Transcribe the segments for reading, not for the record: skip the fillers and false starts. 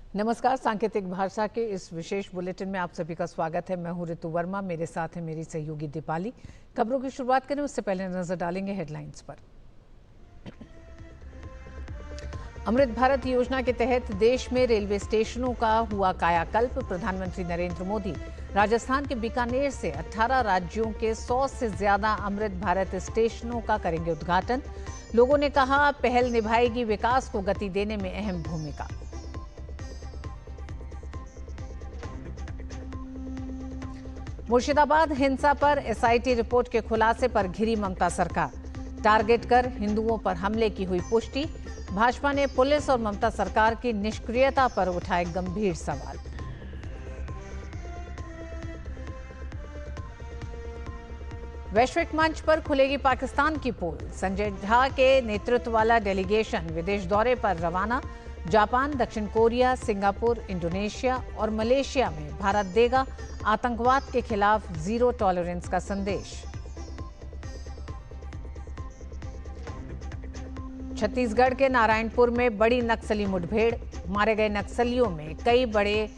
नमस्कार। सांकेतिक भाषा के इस विशेष बुलेटिन में आप सभी का स्वागत है। मैं हूं ऋतु वर्मा, मेरे साथ है मेरी सहयोगी दीपाली। खबरों की शुरुआत करें उससे पहले नजर डालेंगे हेडलाइंस पर। अमृत भारत योजना के तहत देश में रेलवे स्टेशनों का हुआ कायाकल्प। प्रधानमंत्री नरेंद्र मोदी राजस्थान के बीकानेर से 18 राज्यों के 100 से ज्यादा अमृत भारत स्टेशनों का करेंगे उद्घाटन। लोगों ने कहा, पहल निभाएगी विकास को गति देने में अहम भूमिका। मुर्शिदाबाद हिंसा पर एसआईटी रिपोर्ट के खुलासे पर घिरी ममता सरकार। टारगेट कर हिंदुओं पर हमले की हुई पुष्टि। भाजपा ने पुलिस और ममता सरकार की निष्क्रियता पर उठाए गंभीर सवाल। वैश्विक मंच पर खुलेगी पाकिस्तान की पोल। संजय झा के नेतृत्व वाला डेलीगेशन विदेश दौरे पर रवाना। जापान, दक्षिण कोरिया, सिंगापुर, इंडोनेशिया और मलेशिया में भारत देगा आतंकवाद के खिलाफ जीरो टॉलरेंस का संदेश। छत्तीसगढ़ के नारायणपुर में बड़ी नक्सली मुठभेड़। मारे गए नक्सलियों में कई बड़े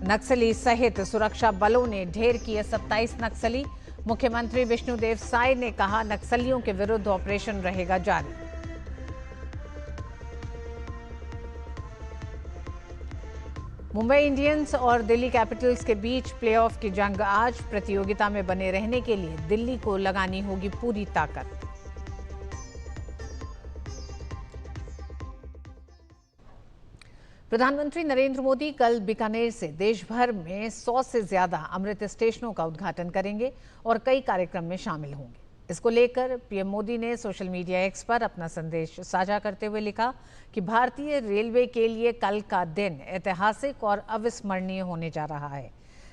नक्सली सहित सुरक्षा बलों ने ढेर किए 27 नक्सली। मुख्यमंत्री विष्णुदेव साय ने कहा, नक्सलियों के विरुद्ध ऑपरेशन रहेगा जारी। मुंबई इंडियंस और दिल्ली कैपिटल्स के बीच प्लेऑफ की जंग आज। प्रतियोगिता में बने रहने के लिए दिल्ली को लगानी होगी पूरी ताकत। प्रधानमंत्री नरेंद्र मोदी कल बीकानेर से देश भर में 100 से ज्यादा अमृत स्टेशनों का उद्घाटन करेंगे और कई कार्यक्रम में शामिल होंगे। इसको लेकर पीएम मोदी ने सोशल मीडिया एक्स पर अपना संदेश साझा करते हुए लिखा कि भारतीय रेलवे के लिए कल का दिन ऐतिहासिक और अविस्मरणीय होने जा रहा है।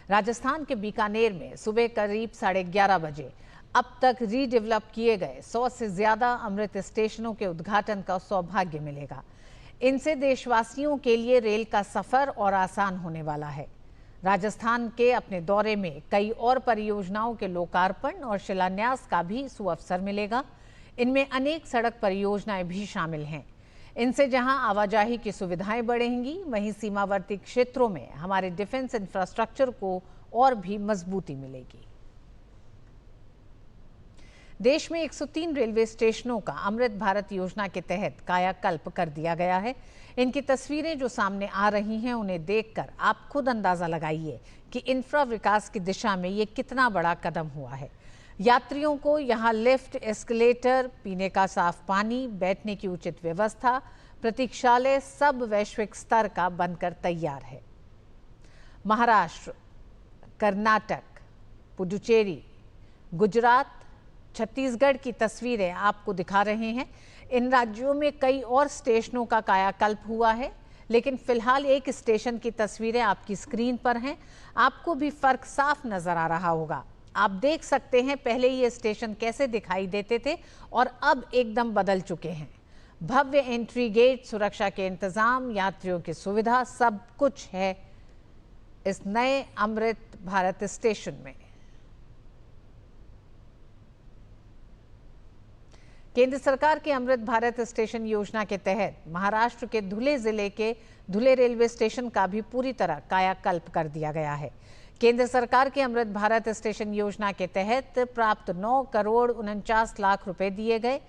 राजस्थान के बीकानेर में सुबह करीब 11:30 बजे अब तक रीडेवलप किए गए 100 से ज्यादा अमृत स्टेशनों के उद्घाटन का सौभाग्य मिलेगा। इनसे देशवासियों के लिए रेल का सफर और आसान होने वाला है। राजस्थान के अपने दौरे में कई और परियोजनाओं के लोकार्पण और शिलान्यास का भी सुअवसर मिलेगा। इनमें अनेक सड़क परियोजनाएं भी शामिल हैं। इनसे जहां आवाजाही की सुविधाएं बढ़ेंगी, वहीं सीमावर्ती क्षेत्रों में हमारे डिफेंस इंफ्रास्ट्रक्चर को और भी मजबूती मिलेगी। देश में 103 रेलवे स्टेशनों का अमृत भारत योजना के तहत कायाकल्प कर दिया गया है। इनकी तस्वीरें जो सामने आ रही हैं, उन्हें देखकर आप खुद अंदाजा लगाइए कि इंफ्रा विकास की दिशा में ये कितना बड़ा कदम हुआ है। यात्रियों को यहाँ लिफ्ट, एस्केलेटर, पीने का साफ पानी, बैठने की उचित व्यवस्था, प्रतीक्षालय सब वैश्विक स्तर का बनकर तैयार है। महाराष्ट्र, कर्नाटक, पुडुचेरी, गुजरात, छत्तीसगढ़ की तस्वीरें आपको दिखा रहे हैं। इन राज्यों में कई और स्टेशनों का कायाकल्प हुआ है, लेकिन फिलहाल एक स्टेशन की तस्वीरें आपकी स्क्रीन पर हैं। आपको भी फर्क साफ नजर आ रहा होगा। आप देख सकते हैं पहले ये स्टेशन कैसे दिखाई देते थे और अब एकदम बदल चुके हैं। भव्य एंट्री गेट, सुरक्षा के इंतजाम, यात्रियों की सुविधा, सब कुछ है इस नए अमृत भारत स्टेशन में। केंद्र सरकार के अमृत भारत स्टेशन योजना के तहत महाराष्ट्र के धुले जिले के धुले रेलवे स्टेशन का भी पूरी तरह कायाकल्प कर दिया गया है। केंद्र सरकार के अमृत भारत स्टेशन योजना के तहत प्राप्त 9 करोड़ 49 लाख रुपए दिए गए।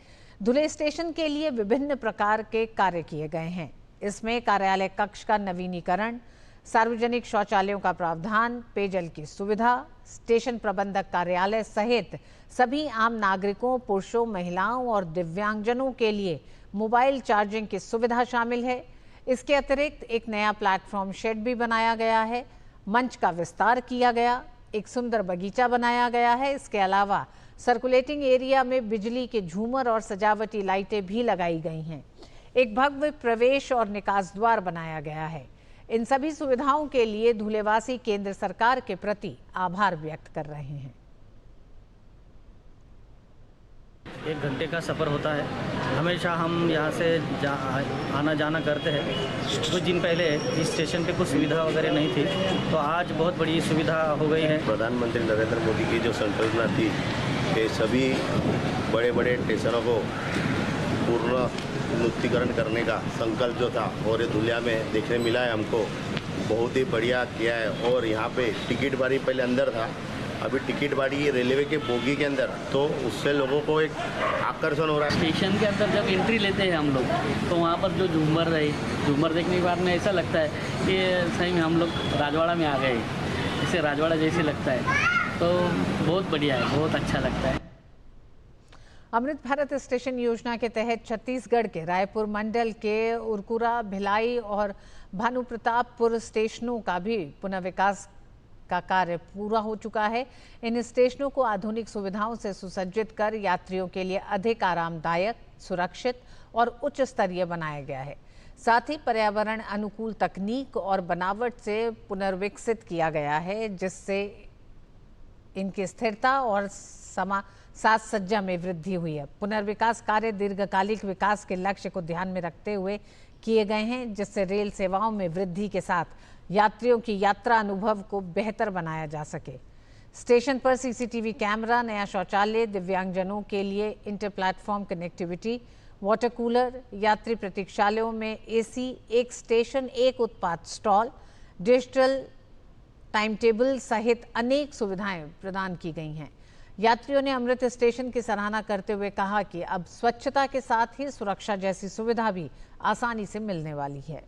धुले स्टेशन के लिए विभिन्न प्रकार के कार्य किए गए हैं। इसमें कार्यालय कक्ष का नवीनीकरण, सार्वजनिक शौचालयों का प्रावधान, पेयजल की सुविधा, स्टेशन प्रबंधक कार्यालय सहित सभी आम नागरिकों, पुरुषों, महिलाओं और दिव्यांगजनों के लिए मोबाइल चार्जिंग की सुविधा शामिल है। इसके अतिरिक्त एक नया प्लेटफॉर्म शेड भी बनाया गया है। मंच का विस्तार किया गया, एक सुंदर बगीचा बनाया गया है। इसके अलावा सर्कुलेटिंग एरिया में बिजली के झूमर और सजावटी लाइटें भी लगाई गई हैं। एक भव्य प्रवेश और निकास द्वार बनाया गया है। इन सभी सुविधाओं के लिए धुलेवासी केंद्र सरकार के प्रति आभार व्यक्त कर रहे हैं। 1 घंटे का सफ़र होता है। हमेशा हम यहाँ से आना जाना करते हैं। कुछ दिन पहले इस स्टेशन पे कुछ सुविधा वगैरह नहीं थी, तो आज बहुत बड़ी सुविधा हो गई है। प्रधानमंत्री नरेंद्र मोदी की जो संकल्पना थी कि सभी बड़े बड़े स्टेशनों को पूर्ण विमुक्तिकरण करने का संकल्प जो था और ये दुनिया में देखने मिला है हमको, बहुत ही बढ़िया किया है। और यहाँ पे टिकट बारी पहले अंदर था, अभी टिकट बारी रेलवे के बोगी के अंदर, तो उससे लोगों को एक आकर्षण हो रहा है। स्टेशन के अंदर जब एंट्री लेते हैं हम लोग तो वहाँ पर जो झूमर देखने के बाद में ऐसा लगता है कि सही में हम लोग राजवाड़ा में आ गए, इसे राजवाड़ा जैसे लगता है, तो बहुत बढ़िया है, बहुत अच्छा लगता है। अमृत भारत स्टेशन योजना के तहत छत्तीसगढ़ के रायपुर मंडल के उरकुरा, भिलाई और भानुप्रतापपुर स्टेशनों का भी पुनर्विकास का कार्य पूरा हो चुका है। इन स्टेशनों को आधुनिक सुविधाओं से सुसज्जित कर यात्रियों के लिए अधिक आरामदायक, सुरक्षित और उच्च स्तरीय बनाया गया है। साथ ही पर्यावरण अनुकूल तकनीक और बनावट से पुनर्विकसित किया गया है, जिससे इनकी स्थिरता और साज सज्जा में वृद्धि हुई है। पुनर्विकास कार्य दीर्घकालिक विकास के लक्ष्य को ध्यान में रखते हुए किए गए हैं, जिससे रेल सेवाओं में वृद्धि के साथ यात्रियों की यात्रा अनुभव को बेहतर बनाया जा सके। स्टेशन पर सीसीटीवी कैमरा, नया शौचालय, दिव्यांगजनों के लिए inter platform connectivity, water cooler, यात्री प्रतीक्षालयों में एसी, एक स्टेशन एक उत्पाद स्टॉल, डिजिटल टाइम टेबल सहित अनेक सुविधाएं प्रदान की गई हैं। यात्रियों ने अमृत स्टेशन की सराहना करते हुए कहा कि अब स्वच्छता के साथ ही सुरक्षा जैसी सुविधा भी आसानी से मिलने वाली है।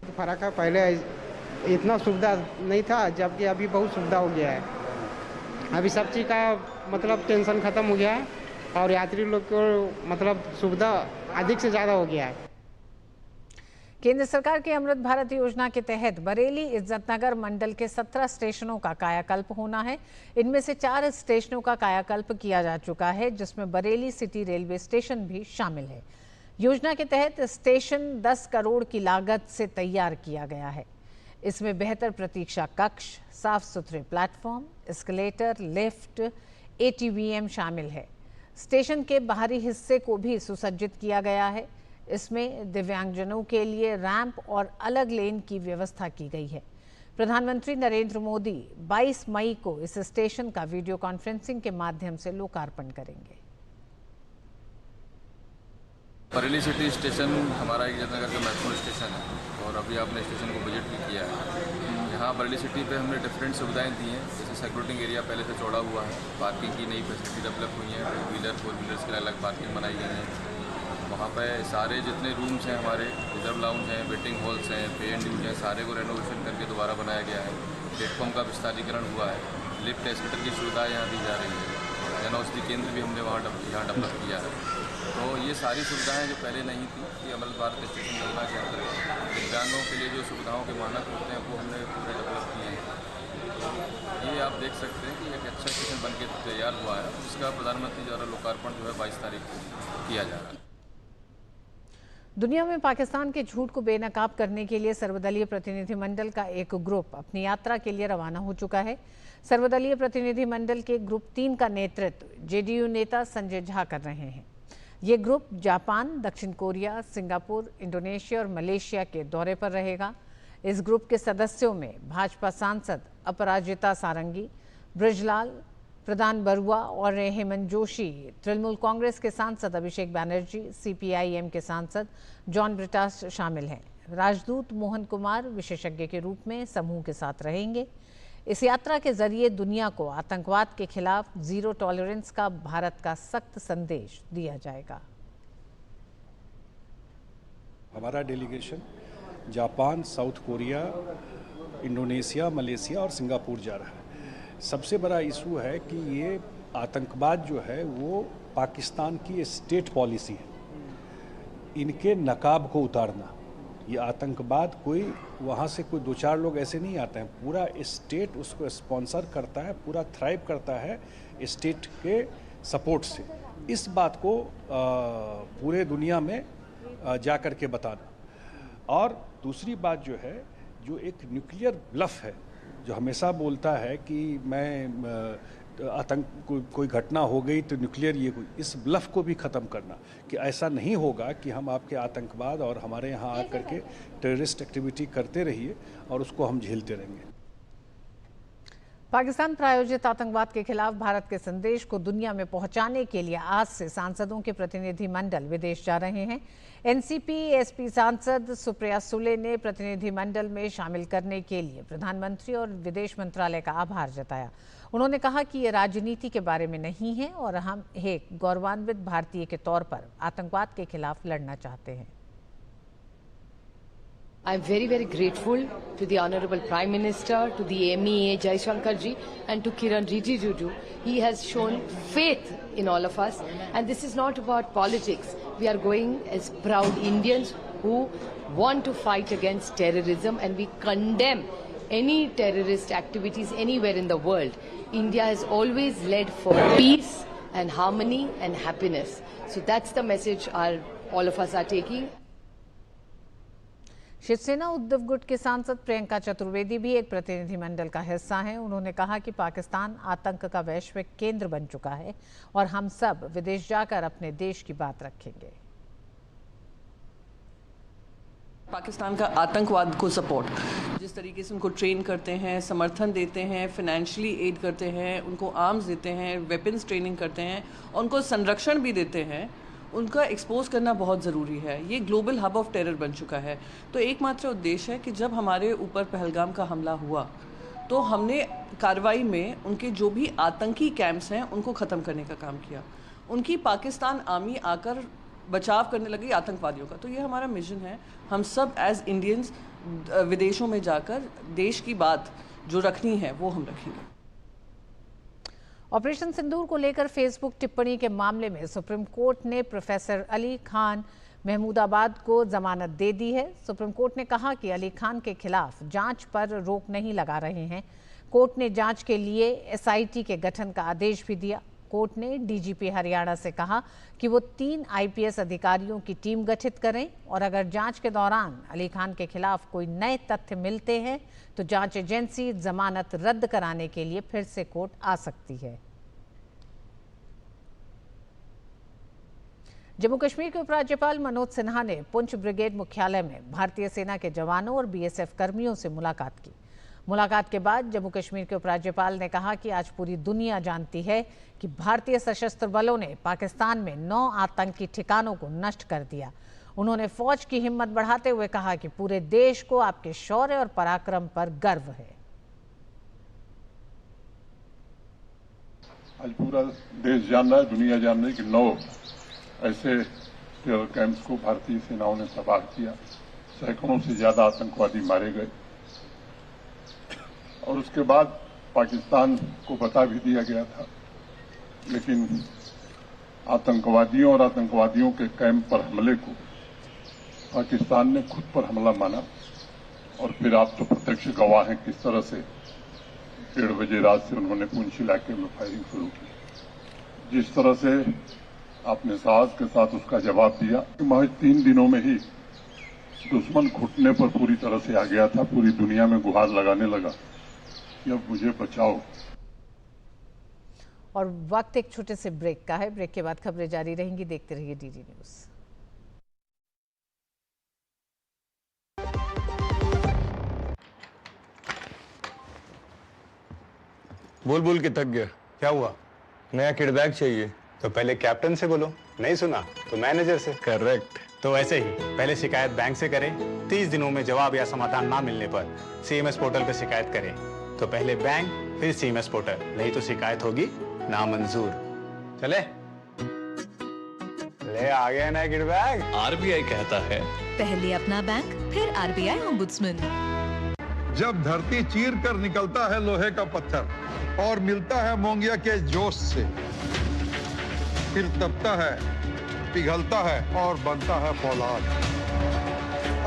फर्क है, पहले इतना सुविधा नहीं था, जबकि अभी बहुत सुविधा हो गया है। अभी सब चीज़ का मतलब टेंशन खत्म हो गया है और यात्री लोग को मतलब सुविधा अधिक से ज़्यादा हो गया है। केंद्र सरकार की अमृत भारत योजना के तहत बरेली इज्जतनगर मंडल के 17 स्टेशनों का कायाकल्प होना है। इनमें से 4 स्टेशनों का कायाकल्प किया जा चुका है, जिसमें बरेली सिटी रेलवे स्टेशन भी शामिल है। योजना के तहत स्टेशन 10 करोड़ की लागत से तैयार किया गया है। इसमें बेहतर प्रतीक्षा कक्ष, साफ सुथरे प्लेटफॉर्म, एस्केलेटर, लिफ्ट, एटीवीएम शामिल है। स्टेशन के बाहरी हिस्से को भी सुसज्जित किया गया है। इसमें दिव्यांगजनों के लिए रैंप और अलग लेन की व्यवस्था की गई है। प्रधानमंत्री नरेंद्र मोदी 22 मई को इस स्टेशन का वीडियो कॉन्फ्रेंसिंग के माध्यम से लोकार्पण करेंगे। बरेली सिटी स्टेशन हमारा इज्जतनगर का महत्वपूर्ण स्टेशन है और अभी आपने स्टेशन को विजिट भी किया है। यहाँ बरेली सिटी पे हमने डिफरेंट सुविधाएं दी हैं, जैसे सिक्योरिटी एरिया पहले से चौड़ा हुआ है, पार्किंग की नई फैसिलिटी डेवलप हुई है, 2 व्हीलर 4 व्हीलर्स के लिए अलग पार्किंग बनाई गई है। वहाँ पे सारे जितने रूम्स हैं हमारे, रिजर्व लाउंज हैं, वेटिंग हॉल्स हैं, पे एंड यूज हैं, सारे को रेनोवेशन करके दोबारा बनाया गया है। प्लेटफॉर्म का विस्तारीकरण हुआ है, लिफ्ट एस्केलेटर की सुविधा यहाँ दी जा रही है, जनऔषधि केंद्र भी हमने यहाँ डेवलप किया है। तो ये सारी सुविधाएं जो पहले नहीं थी, ये अमृत भारत स्टेशन योजना के अंतर्गत दिव्यांगों के लिए जो सुविधाओं के मानक होते हैं वो हमने पूरे डेवलप किए हैं। ये आप देख सकते हैं कि एक अच्छा स्टेशन बन के तैयार हुआ है, जिसका प्रधानमंत्री द्वारा लोकार्पण जो है 22 तारीख को किया जा रहा है। दुनिया में पाकिस्तान के झूठ को बेनकाब करने के लिए सर्वदलीय प्रतिनिधिमंडल का एक ग्रुप अपनी यात्रा के लिए रवाना हो चुका है। सर्वदलीय प्रतिनिधिमंडल के ग्रुप 3 का नेतृत्व जेडीयू नेता संजय झा कर रहे हैं। ये ग्रुप जापान, दक्षिण कोरिया, सिंगापुर, इंडोनेशिया और मलेशिया के दौरे पर रहेगा। इस ग्रुप के सदस्यों में भाजपा सांसद अपराजिता सारंगी, बृजलाल, प्रधान बरुआ और हेमंत जोशी, तृणमूल कांग्रेस के सांसद अभिषेक बैनर्जी, सीपीआईएम के सांसद जॉन ब्रिटास शामिल हैं। राजदूत मोहन कुमार विशेषज्ञ के रूप में समूह के साथ रहेंगे। इस यात्रा के जरिए दुनिया को आतंकवाद के खिलाफ जीरो टॉलरेंस का भारत का सख्त संदेश दिया जाएगा। हमारा delegation Japan, south Korea, Indonesia, Malaysia और सिंगापुर जा रहा है। सबसे बड़ा इशू है कि ये आतंकवाद जो है वो पाकिस्तान की स्टेट पॉलिसी है, इनके नकाब को उतारना। ये आतंकवाद कोई वहाँ से कोई 2-4 लोग ऐसे नहीं आते हैं, पूरा स्टेट उसको स्पॉन्सर करता है, पूरा थ्राइव करता है स्टेट के सपोर्ट से। इस बात को पूरे दुनिया में जा कर के बताना। और दूसरी बात जो है, जो एक न्यूक्लियर ब्लफ है, जो हमेशा बोलता है कि मैं आतंक कोई घटना हो गई तो न्यूक्लियर ये कोई, इस ब्लफ को भी ख़त्म करना कि ऐसा नहीं होगा कि हम आपके आतंकवाद और हमारे यहाँ आकर के टेररिस्ट एक्टिविटी करते रहिए और उसको हम झेलते रहेंगे। पाकिस्तान प्रायोजित आतंकवाद के खिलाफ भारत के संदेश को दुनिया में पहुंचाने के लिए आज से सांसदों के प्रतिनिधिमंडल विदेश जा रहे हैं। एनसीपी एसपी सांसद सुप्रिया सुले ने प्रतिनिधिमंडल में शामिल करने के लिए प्रधानमंत्री और विदेश मंत्रालय का आभार जताया। उन्होंने कहा कि ये राजनीति के बारे में नहीं है और हम एक गौरवान्वित भारतीय के तौर पर आतंकवाद के खिलाफ लड़ना चाहते हैं। I'm very, very grateful to the Honorable Prime Minister, to the MEA Jaishankar ji and to Kiran Rijiju. He has shown faith in all of us, and this is not about politics. We are going as proud Indians who want to fight against terrorism, and we condemn any terrorist activities anywhere in the world. India has always led for peace and harmony and happiness. So that's the message all of us are taking. Shiv Sena Uddhav गुट के सांसद प्रियंका चतुर्वेदी भी एक प्रतिनिधिमंडल का हिस्सा हैं। उन्होंने कहा कि पाकिस्तान आतंक का वैश्विक केंद्र बन चुका है और हम सब विदेश जाकर अपने देश की बात रखेंगे। पाकिस्तान का आतंकवाद को सपोर्ट, जिस तरीके से उनको ट्रेन करते हैं, समर्थन देते हैं, फाइनेंशियली एड करते हैं, उनको आर्म्स देते हैं, वेपन्स ट्रेनिंग करते हैं, उनको संरक्षण भी देते हैं, उनका एक्सपोज करना बहुत ज़रूरी है। ये ग्लोबल हब ऑफ टेरर बन चुका है। तो एकमात्र उद्देश्य है कि जब हमारे ऊपर पहलगाम का हमला हुआ तो हमने कार्रवाई में उनके जो भी आतंकी कैंप्स हैं उनको ख़त्म करने का काम किया। उनकी पाकिस्तान आर्मी आकर बचाव करने लगी आतंकवादियों का। तो ये हमारा मिशन है। हम सब एज इंडियंस विदेशों में जाकर देश की बात जो रखनी है वो हम रखेंगे। ऑपरेशन सिंदूर को लेकर फेसबुक टिप्पणी के मामले में सुप्रीम कोर्ट ने प्रोफेसर अली खान महमूदाबाद को जमानत दे दी है। सुप्रीम कोर्ट ने कहा कि अली खान के खिलाफ जांच पर रोक नहीं लगा रहे हैं। कोर्ट ने जांच के लिए एसआईटी के गठन का आदेश भी दिया। कोर्ट ने डीजीपी हरियाणा से कहा कि वो 3 आईपीएस अधिकारियों की टीम गठित करें और अगर जांच के दौरान अली खान के खिलाफ कोई नए तथ्य मिलते हैं तो जांच एजेंसी जमानत रद्द कराने के लिए फिर से कोर्ट आ सकती है। जम्मू कश्मीर के उपराज्यपाल मनोज सिन्हा ने पुंछ ब्रिगेड मुख्यालय में भारतीय सेना के जवानों और बीएसएफ कर्मियों से मुलाकात की। मुलाकात के बाद जम्मू कश्मीर के उपराज्यपाल ने कहा कि आज पूरी दुनिया जानती है कि भारतीय सशस्त्र बलों ने पाकिस्तान में 9 आतंकी ठिकानों को नष्ट कर दिया। उन्होंने फौज की हिम्मत बढ़ाते हुए कहा कि पूरे देश को आपके शौर्य और पराक्रम पर गर्व है। आज पूरा देश जान रहा है, दुनिया जान रही है कि 9 ऐसे टेरर कैंप्स को भारतीय सेनाओं ने तबाह किया। सैकड़ों से ज्यादा आतंकवादी मारे गए और उसके बाद पाकिस्तान को बता भी दिया गया था, लेकिन आतंकवादियों और आतंकवादियों के कैंप पर हमले को पाकिस्तान ने खुद पर हमला माना। और फिर आप तो प्रत्यक्ष गवाह हैं किस तरह से 1:30 बजे रात से उन्होंने पुंछ इलाके में फायरिंग शुरू की। जिस तरह से आपने साहस के साथ उसका जवाब दिया कि महज 3 दिनों में ही दुश्मन घुटने पर पूरी तरह से आ गया था। पूरी दुनिया में गुहार लगाने लगा कि अब मुझे बचाओ। और वक्त एक छोटे से ब्रेक का है। ब्रेक के बाद खबरें जारी रहेंगी। देखते रहिए डीडी न्यूज। बोल बोल के थक गया। क्या हुआ? नया किडबैग चाहिए। तो पहले कैप्टन से बोलो, नहीं सुना तो मैनेजर से। करेक्ट। तो ऐसे ही पहले शिकायत बैंक से करें, 30 दिनों में जवाब या समाधान ना मिलने पर सीएमएस पोर्टल पर शिकायत करें। तो पहले बैंक फिर सीएमएस पोर्टल, नहीं तो शिकायत होगी नामंजूर। चले ले आ गया ना किडबैग। आरबीआई कहता है पहले अपना बैंक फिर आरबीआई ओम्बुड्समैन। जब धरती चीर कर निकलता है लोहे का पत्थर और मिलता है मोंगिया के जोश से, फिर तपता है, पिघलता है और बनता है फौलाद।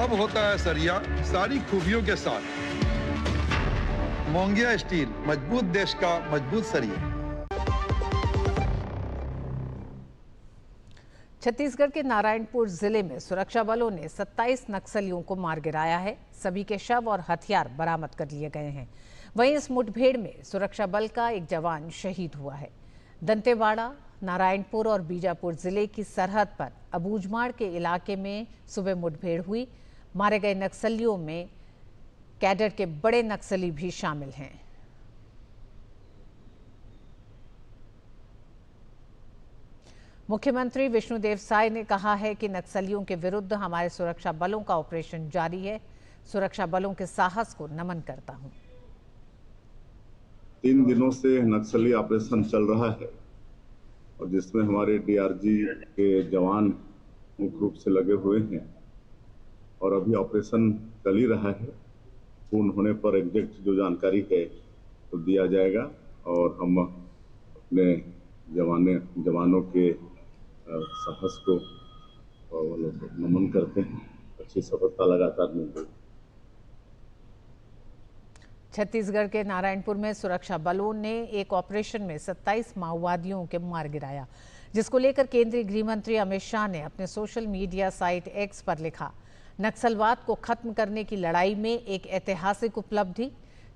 अब होता है सरिया सारी खूबियों के साथ। मोंगिया स्टील, मजबूत देश का मजबूत सरिया। छत्तीसगढ़ के नारायणपुर जिले में सुरक्षा बलों ने 27 नक्सलियों को मार गिराया है। सभी के शव और हथियार बरामद कर लिए गए हैं। वहीं इस मुठभेड़ में सुरक्षा बल का एक जवान शहीद हुआ है। दंतेवाड़ा, नारायणपुर और बीजापुर जिले की सरहद पर अबूझमाड़ के इलाके में सुबह मुठभेड़ हुई। मारे गए नक्सलियों में कैडर के बड़े नक्सली भी शामिल हैं। मुख्यमंत्री विष्णुदेव साय ने कहा है कि नक्सलियों के विरुद्ध हमारे सुरक्षा बलों का ऑपरेशन जारी है। सुरक्षा बलों के साहस को नमन करता हूं। 3 दिनों से नक्सली ऑपरेशन चल रहा है और जिसमें हमारे डीआरजी के जवान मुख्य रूप से लगे हुए हैं और अभी ऑपरेशन चल ही रहा है। पूर्ण होने पर एग्जैक्ट जो जानकारी है तो दिया जाएगा और हम अपने जवानों के साहस को नमन करते हैं। अच्छी सफलता लगातार मिल रही है। छत्तीसगढ़ के नारायणपुर में सुरक्षा बलों ने एक ऑपरेशन में 27 माओवादियों के मार गिराया, जिसको लेकर केंद्रीय गृह मंत्री अमित शाह ने अपने सोशल मीडिया साइट एक्स पर लिखा, नक्सलवाद को खत्म करने की लड़ाई में एक ऐतिहासिक उपलब्धि।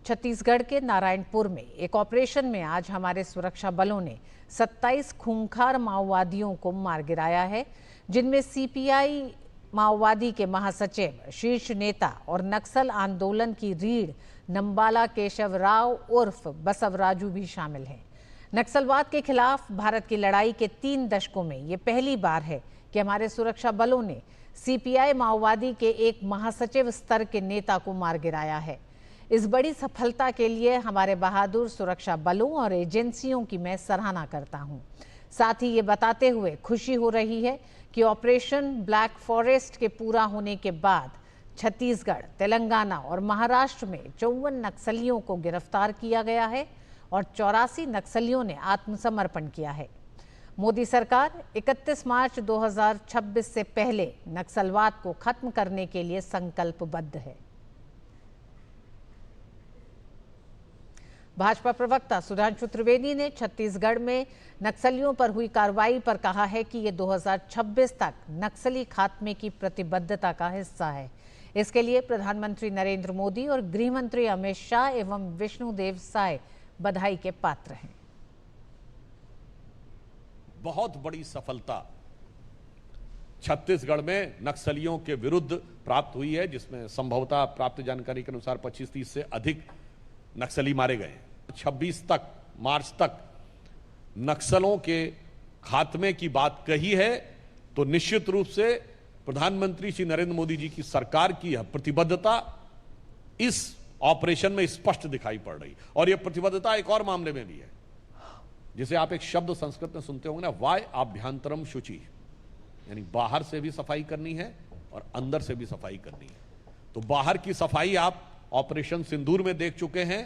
छत्तीसगढ़ के नारायणपुर में एक ऑपरेशन में आज हमारे सुरक्षा बलों ने 27 खूंखार माओवादियों को मार गिराया है, जिनमें सीपीआई माओवादी के महासचिव, शीर्ष नेता और नक्सल आंदोलन की रीढ़ नंबाला केशव राव उर्फ बसवराजू भी शामिल हैं। नक्सलवाद के खिलाफ भारत की लड़ाई के 3 दशकों में ये पहली बार है कि हमारे सुरक्षा बलों ने सीपीआई माओवादी के एक महासचिव स्तर के नेता को मार गिराया है। इस बड़ी सफलता के लिए हमारे बहादुर सुरक्षा बलों और एजेंसियों की मैं सराहना करता हूं। साथ ही ये बताते हुए खुशी हो रही है कि ऑपरेशन ब्लैक फॉरेस्ट के पूरा होने के बाद छत्तीसगढ़, तेलंगाना और महाराष्ट्र में 54 नक्सलियों को गिरफ्तार किया गया है और 84 नक्सलियों ने आत्मसमर्पण किया है। मोदी सरकार 31 मार्च 2026 से पहले नक्सलवाद को खत्म करने के लिए संकल्पबद्ध है। भाजपा प्रवक्ता सुधांशु त्रिवेदी ने छत्तीसगढ़ में नक्सलियों पर हुई कार्रवाई पर कहा है कि ये 2026 तक नक्सली खात्मे की प्रतिबद्धता का हिस्सा है। इसके लिए प्रधानमंत्री नरेंद्र मोदी और गृह मंत्री अमित शाह एवं विष्णुदेव साय बधाई के पात्र हैं। बहुत बड़ी सफलता छत्तीसगढ़ में नक्सलियों के विरुद्ध प्राप्त हुई है, जिसमें संभवतः प्राप्त जानकारी के अनुसार 25-30 से अधिक नक्सली मारे गए। 26 तक मार्च तक नक्सलों के खात्मे की बात कही है तो निश्चित रूप से प्रधानमंत्री श्री नरेंद्र मोदी जी की सरकार की यह प्रतिबद्धता इस ऑपरेशन में स्पष्ट दिखाई पड़ रही। और यह प्रतिबद्धता एक और मामले में भी है, जिसे आप एक शब्द संस्कृत में सुनते होंगे ना, वाय आभ्यंतरम शुचि, यानी बाहर से भी सफाई करनी है और अंदर से भी सफाई करनी है। तो बाहर की सफाई आप ऑपरेशन सिंदूर में देख चुके हैं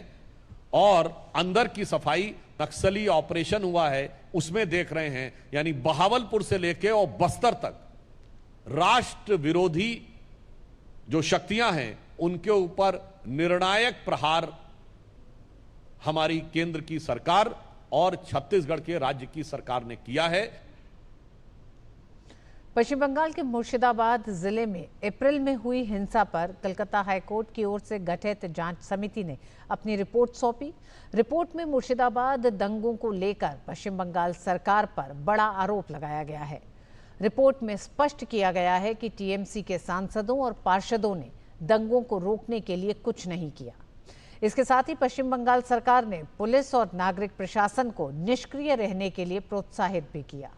और अंदर की सफाई नक्सली ऑपरेशन हुआ है उसमें देख रहे हैं। यानी बहावलपुर से लेकर और बस्तर तक राष्ट्र विरोधी जो शक्तियां हैं उनके ऊपर निर्णायक प्रहार हमारी केंद्र की सरकार और छत्तीसगढ़ के राज्य की सरकार ने किया है। पश्चिम बंगाल के मुर्शिदाबाद जिले में अप्रैल में हुई हिंसा पर कलकत्ता हाईकोर्ट की ओर से गठित जांच समिति ने अपनी रिपोर्ट सौंपी। रिपोर्ट में मुर्शिदाबाद दंगों को लेकर पश्चिम बंगाल सरकार पर बड़ा आरोप लगाया गया है। रिपोर्ट में स्पष्ट किया गया है कि टीएमसी के सांसदों और पार्षदों ने दंगों को रोकने के लिए कुछ नहीं किया। इसके साथ ही पश्चिम बंगाल सरकार ने पुलिस और नागरिक प्रशासन को निष्क्रिय रहने के लिए प्रोत्साहित भी किया।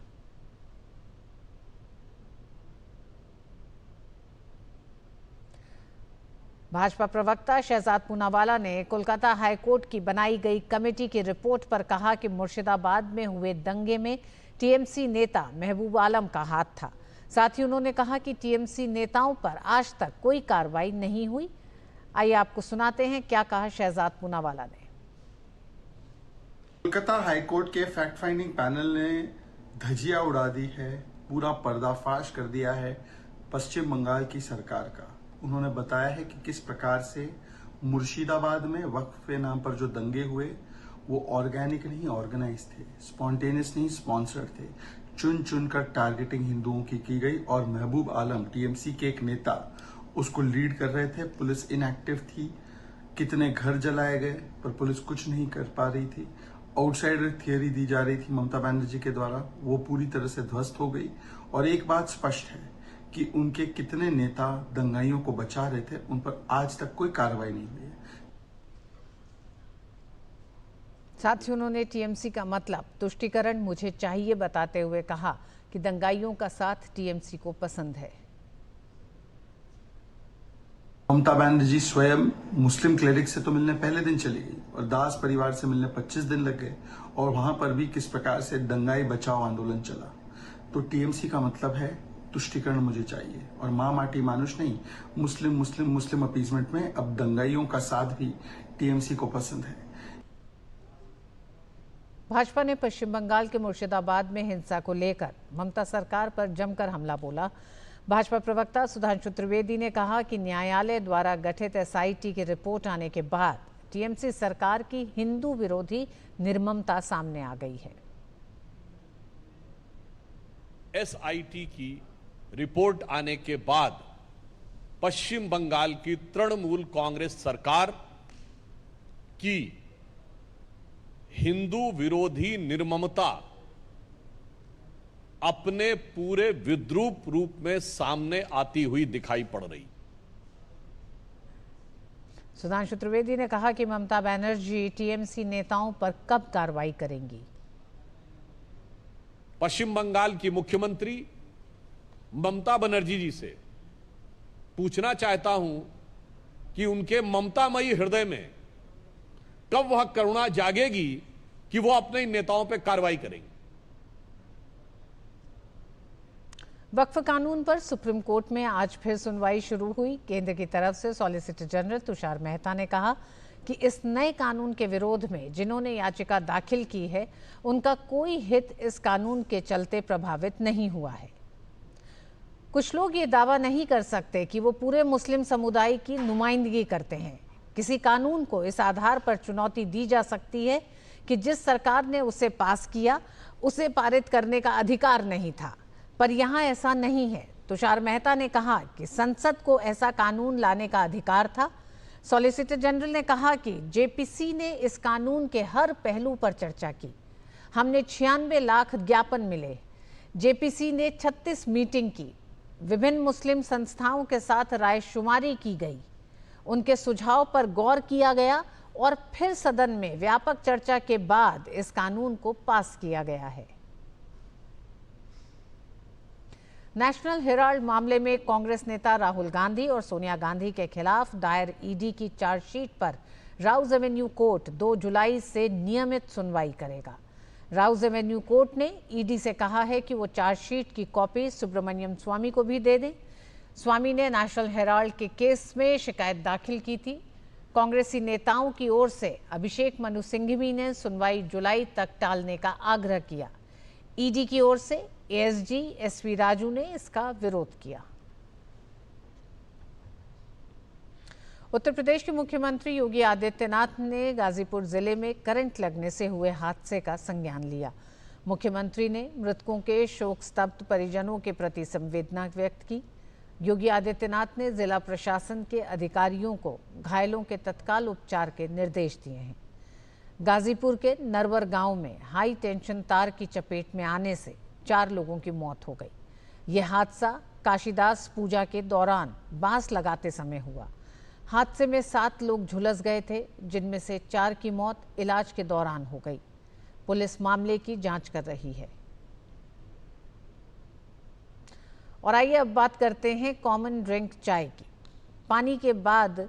भाजपा प्रवक्ता शहजाद पूनावाला ने कोलकाता हाईकोर्ट की बनाई गई कमेटी की रिपोर्ट पर कहा कि मुर्शिदाबाद में हुए दंगे में टीएमसी नेता महबूब आलम का हाथ था। साथ ही उन्होंने कहा कि टीएमसी नेताओं पर आज तक कोई कार्रवाई नहीं हुई। आइए आपको सुनाते हैं क्या कहा शहजाद पूनावाला ने। कोलकाता हाईकोर्ट के फैक्ट फाइंडिंग पैनल ने धजिया उड़ा दी है, पूरा पर्दाफाश कर दिया है पश्चिम बंगाल की सरकार का। उन्होंने बताया है कि किस प्रकार से मुर्शिदाबाद में वक्फ के नाम पर जो दंगे हुए वो ऑर्गेनिक नहीं ऑर्गेनाइज थे, स्पॉन्टेनियस नहीं स्पॉन्सर्ड थे। चुन चुनकर टारगेटिंग हिंदुओं की गई और महबूब आलम टीएमसी के एक नेता उसको लीड कर रहे थे। पुलिस इनएक्टिव थी, कितने घर जलाए गए पर पुलिस कुछ नहीं कर पा रही थी। आउटसाइडर थियरी दी जा रही थी ममता बनर्जी के द्वारा, वो पूरी तरह से ध्वस्त हो गई। और एक बात स्पष्ट है कि उनके कितने नेता दंगाइयों को बचा रहे थे, उन पर आज तक कोई कार्रवाई नहीं हुई है। साथ ही उन्होंने टीएमसी का मतलब तुष्टीकरण मुझे चाहिए बताते हुए कहा कि दंगाइयों का साथ टीएमसी को पसंद है। ममता बनर्जी स्वयं मुस्लिम क्लेरिक से तो मिलने पहले दिन चली गई और दास परिवार से मिलने 25 दिन लग गए, और वहां पर भी किस प्रकार से दंगाई बचाओ आंदोलन चला। तो टीएमसी का मतलब है तुष्टीकरण मुझे चाहिए, और माँ माटी मानुष नहीं, मुस्लिम मुस्लिम मुस्लिम अपीजमेंट में अब दंगाइयों का साथ भी टीएमसी को पसंद है। भाजपा ने पश्चिम बंगाल के मुर्शिदाबाद में हिंसा को लेकर ममता सरकार पर जमकर हमला बोला। भाजपा प्रवक्ता सुधांशु त्रिवेदी ने कहा कि न्यायालय द्वारा गठित एसआईटी की रिपोर्ट आने के बाद टीएमसी सरकार की हिंदू विरोधी निर्ममता सामने आ गई है। एसआईटी की रिपोर्ट आने के बाद पश्चिम बंगाल की तृणमूल कांग्रेस सरकार की हिंदू विरोधी निर्ममता अपने पूरे विद्रूप रूप में सामने आती हुई दिखाई पड़ रही। सुधांशु त्रिवेदी ने कहा कि ममता बनर्जी टीएमसी नेताओं पर कब कार्रवाई करेंगी। पश्चिम बंगाल की मुख्यमंत्री ममता बनर्जी जी से पूछना चाहता हूं कि उनके ममतामयी हृदय में कब वह करुणा जागेगी कि वो अपने नेताओं पर कार्रवाई करेंगे। वक्फ कानून पर सुप्रीम कोर्ट में आज फिर सुनवाई शुरू हुई। केंद्र की तरफ से सॉलिसिटर जनरल तुषार मेहता ने कहा कि इस नए कानून के विरोध में जिन्होंने याचिका दाखिल की है, उनका कोई हित इस कानून के चलते प्रभावित नहीं हुआ है। कुछ लोग ये दावा नहीं कर सकते कि वो पूरे मुस्लिम समुदाय की नुमाइंदगी करते हैं। किसी कानून को इस आधार पर चुनौती दी जा सकती है कि जिस सरकार ने उसे पास किया, उसे पारित करने का अधिकार नहीं था, पर यहां ऐसा नहीं है। तुषार मेहता ने कहा कि संसद को ऐसा कानून लाने का अधिकार था। सॉलिसिटर जनरल ने कहा कि जेपीसी ने इस कानून के हर पहलू पर चर्चा की। हमने 96 लाख ज्ञापन मिले। जेपीसी ने 36 मीटिंग की। विभिन्न मुस्लिम संस्थाओं के साथ रायशुमारी की गई। उनके सुझाव पर गौर किया गया और फिर सदन में व्यापक चर्चा के बाद इस कानून को पास किया गया है। नेशनल हेराल्ड मामले में कांग्रेस नेता राहुल गांधी और सोनिया गांधी के खिलाफ दायर ईडी की चार्जशीट पर राउज एवेन्यू कोर्ट 2 जुलाई से नियमित सुनवाई करेगा। राउज एवेन्यू कोर्ट ने ईडी से कहा है कि वो चार्जशीट की कॉपी सुब्रमण्यम स्वामी को भी दे दें। स्वामी ने नेशनल हेराल्ड के केस में शिकायत दाखिल की थी। कांग्रेसी नेताओं की ओर से अभिषेक मनु सिंघवी ने सुनवाई जुलाई तक टालने का आग्रह किया। ईडी की ओर से एएसजी एसवी राजू ने इसका विरोध किया। उत्तर प्रदेश के मुख्यमंत्री योगी आदित्यनाथ ने गाजीपुर जिले में करंट लगने से हुए हादसे का संज्ञान लिया। मुख्यमंत्री ने मृतकों के शोक स्तब्ध परिजनों के प्रति संवेदना व्यक्त की। योगी आदित्यनाथ ने जिला प्रशासन के अधिकारियों को घायलों के तत्काल उपचार के निर्देश दिए हैं। गाजीपुर के नरवर गांव में हाई टेंशन तार की चपेट में आने से 4 लोगों की मौत हो गई। यह हादसा काशीदास पूजा के दौरान बांस लगाते समय हुआ। हादसे में 7 लोग झुलस गए थे, जिनमें से 4 की मौत इलाज के दौरान हो गई। पुलिस मामले की जांच कर रही है। और आइए अब बात करते हैं कॉमन ड्रिंक चाय की। पानी के बाद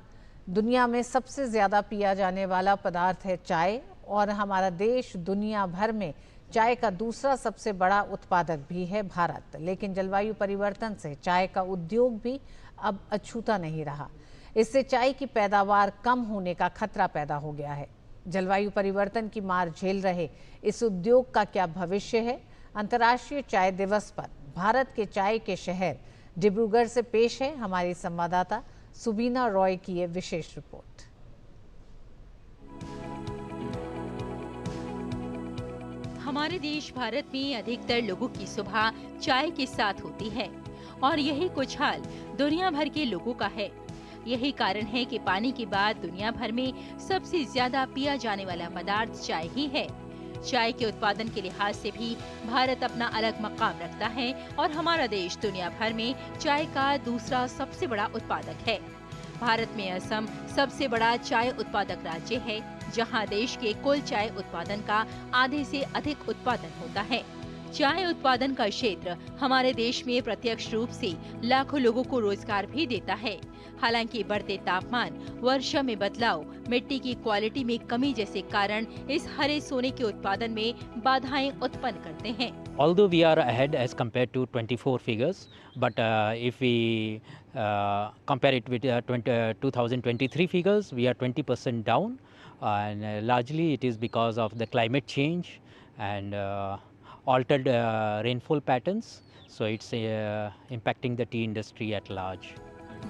दुनिया में सबसे ज़्यादा पिया जाने वाला पदार्थ है चाय, और हमारा देश दुनिया भर में चाय का दूसरा सबसे बड़ा उत्पादक भी है भारत। लेकिन जलवायु परिवर्तन से चाय का उद्योग भी अब अछूता नहीं रहा। इससे चाय की पैदावार कम होने का खतरा पैदा हो गया है। जलवायु परिवर्तन की मार झेल रहे इस उद्योग का क्या भविष्य है? अंतर्राष्ट्रीय चाय दिवस पर भारत के चाय के शहर डिब्रूगढ़ से पेश है हमारी संवाददाता सुबीना रॉय की ये विशेष रिपोर्ट। हमारे देश भारत में अधिकतर लोगों की सुबह चाय के साथ होती है और यही कुछ हाल दुनिया भर के लोगों का है। यही कारण है कि पानी के बाद दुनिया भर में सबसे ज्यादा पिया जाने वाला पदार्थ चाय ही है। चाय के उत्पादन के लिहाज से भी भारत अपना अलग मकाम रखता है और हमारा देश दुनिया भर में चाय का दूसरा सबसे बड़ा उत्पादक है। भारत में असम सबसे बड़ा चाय उत्पादक राज्य है, जहां देश के कुल चाय उत्पादन का आधे से अधिक उत्पादन होता है। चाय उत्पादन का क्षेत्र हमारे देश में प्रत्यक्ष रूप से लाखों लोगों को रोजगार भी देता है। हालांकि बढ़ते तापमान, वर्षा में बदलाव, मिट्टी की क्वालिटी में कमी जैसे कारण इस हरे सोने के उत्पादन में बाधाएं उत्पन्न करते हैं। Although we are ahead as compared to 24 figures, but if we compare it with 2023 figures, we are 20% down, and largely it is because of the climate change and altered rainfall patterns. So it's impacting the tea industry at large.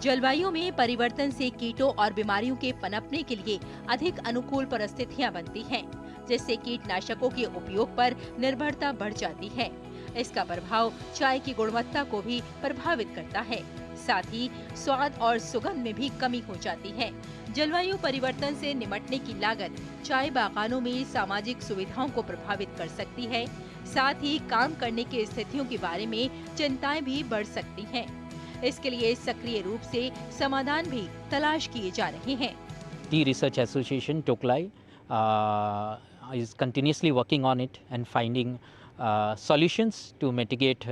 जलवायु में परिवर्तन से कीटों और बीमारियों के पनपने के लिए अधिक अनुकूल परिस्थितियां बनती हैं, जिससे कीटनाशकों के उपयोग पर निर्भरता बढ़ जाती है। इसका प्रभाव चाय की गुणवत्ता को भी प्रभावित करता है। साथ ही स्वाद और सुगंध में भी कमी हो जाती है। जलवायु परिवर्तन से निपटने की लागत चाय बागानों में सामाजिक सुविधाओं को प्रभावित कर सकती है। साथ ही काम करने की स्थितियों के बारे में चिंताएं भी बढ़ सकती हैं। इसके लिए सक्रिय रूप से समाधान भी तलाश किए जा रहे हैं। Tea Research Association Toklai is continuously working on it and finding solutions to mitigate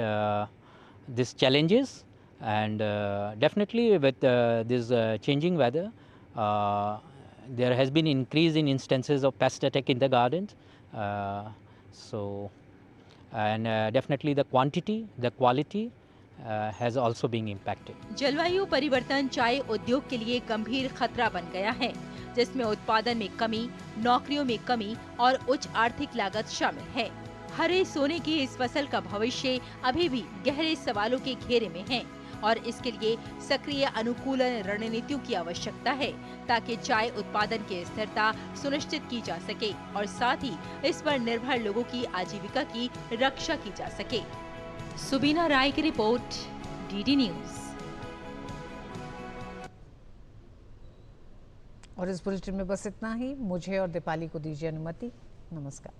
these challenges, and definitely with this changing weather there has been increase in instances of pest attack in the gardens, and definitely the quantity, the quality has also been impacted. जलवायु परिवर्तन चाय उद्योग के लिए गंभीर खतरा बन गया है, जिसमें उत्पादन में कमी, नौकरियों में कमी और उच्च आर्थिक लागत शामिल है। हरे सोने की इस फसल का भविष्य अभी भी गहरे सवालों के घेरे में है और इसके लिए सक्रिय अनुकूलन रणनीतियों की आवश्यकता है, ताकि चाय उत्पादन की स्थिरता सुनिश्चित की जा सके और साथ ही इस पर निर्भर लोगों की आजीविका की रक्षा की जा सके। सुबीना राय की रिपोर्ट, डीडी न्यूज। और इस बुलेटिन में बस इतना ही। मुझे और दीपाली को दीजिए अनुमति। नमस्कार।